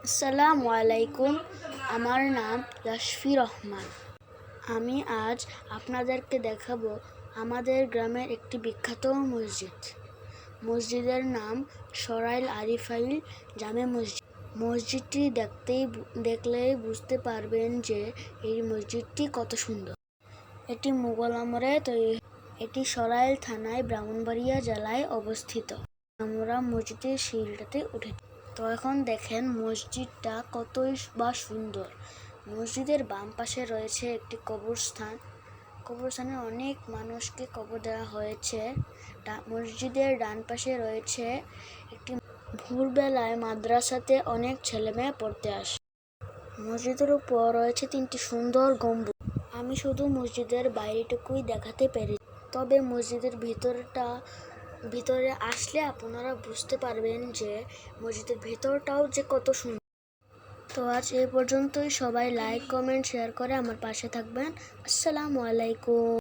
আসসালামু আলাইকুম। আমার নাম ইয়াশফি রহমান। আমি আজ আপনাদেরকে দেখাবো আমাদের গ্রামের একটি বিখ্যাত মসজিদ। মসজিদের নাম সরাইল আরিফাইল জামে মসজিদ। মসজিদটি দেখলেই বুঝতে পারবেন যে এই মসজিদটি কত সুন্দর। এটি মুঘল আমলে তৈরি। এটি সরাইল থানায় ব্রাহ্মণবাড়িয়া জেলায় অবস্থিত। আমরা মসজিদের সিঁড়িটাতে উঠেছি। তো এখন দেখেন মসজিদটা কতই বা সুন্দর। মসজিদের বাম পাশে রয়েছে একটি কবরস্থান। কবরস্থানে অনেক মানুষকে কবর দেওয়া হয়েছে। মসজিদের ডান পাশে রয়েছে একটি ভোরবেলায় মাদ্রাসাতে অনেক ছেলেমেয়ে পড়তে আসে। মসজিদের উপর রয়েছে 3টি সুন্দর গম্বুজ। আমি শুধু মসজিদের বাইরেটুকুই দেখাতে পেরেছি, তবে মসজিদের ভিতরে আসলে আপনারা বুঝতে পারবেন যে মসজিদের ভিতরটাও যে কত সুন্দর। তো আজ এই পর্যন্তই। সবাই লাইক, কমেন্ট, শেয়ার করে আমার পাশে থাকবেন। আসসালামু আলাইকুম।